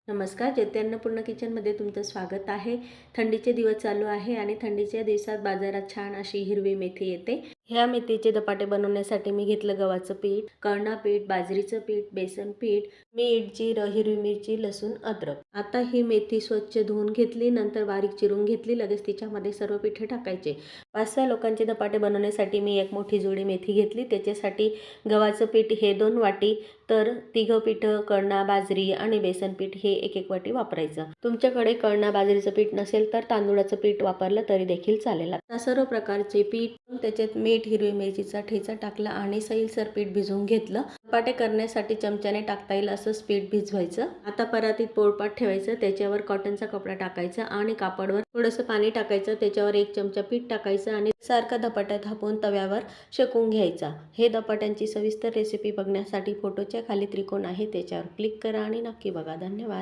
नमस्कार, ज्योती अन्नपूर्णा किचनमध्ये तुमचं स्वागत आहे। थंडीचे दिवस चालू आहे आणि थंडीच्या दिवसात बाजारात छान अशी हिरवी मेथी येते। ह्या मेथीचे धपाटे बनवण्यासाठी मी घेतलं गव्हाचं पीठ, कळना पीठ, बाजरीचं पीठ, बेसन पीठ, मीठ, जिरं, हिरवी मिरची, लसूण, अद्रक। आता ही मेथी स्वच्छ धुवून घेतली, नंतर बारीक चिरून घेतली। लगेच तिच्यामध्ये सर्व पीठे टाकायचे। 5-6 लोकांचे धपाटे बनवण्यासाठी मी एक मोठी जुडी मेथी घेतली। त्याच्यासाठी गव्हाचं पीठ हे 2 वाटी, तर तिघं पिठं कळना, बाजरी आणि बेसन पीठ हे 1-1 वाटी वापरायचं। तुमच्याकडे कळना बाजरीचं पीठ नसेल तर तांदूळाचं पीठ वापरलं तरी देखील चालेल। आता सर्व प्रकारचे पीठ, त्याच्यात मीठ, हिरवी मिरचीचा ठेचा टाकला आणि सैलसर पीठ भिजवून घेतलं। धपाटे करण्यासाठी चमच्याने टाकता येईल असंच पीठ भिजवायचं। आता परातीत पोळपाट ठेवायचं, त्याच्यावर कॉटनचा कपडा टाकायचा आणि कापडवर थोडंसं पाणी टाकायचं। त्याच्यावर 1 चमचा पीठ टाकायचं आणि सारखा धपाटा थापून तव्यावर शेकून घ्यायचा। हे धपाट्यांची सविस्तर रेसिपी बघण्यासाठी फोटोच्या खाली त्रिकोण आहे त्याच्यावर क्लिक करा आणि नक्की बघा। धन्यवाद।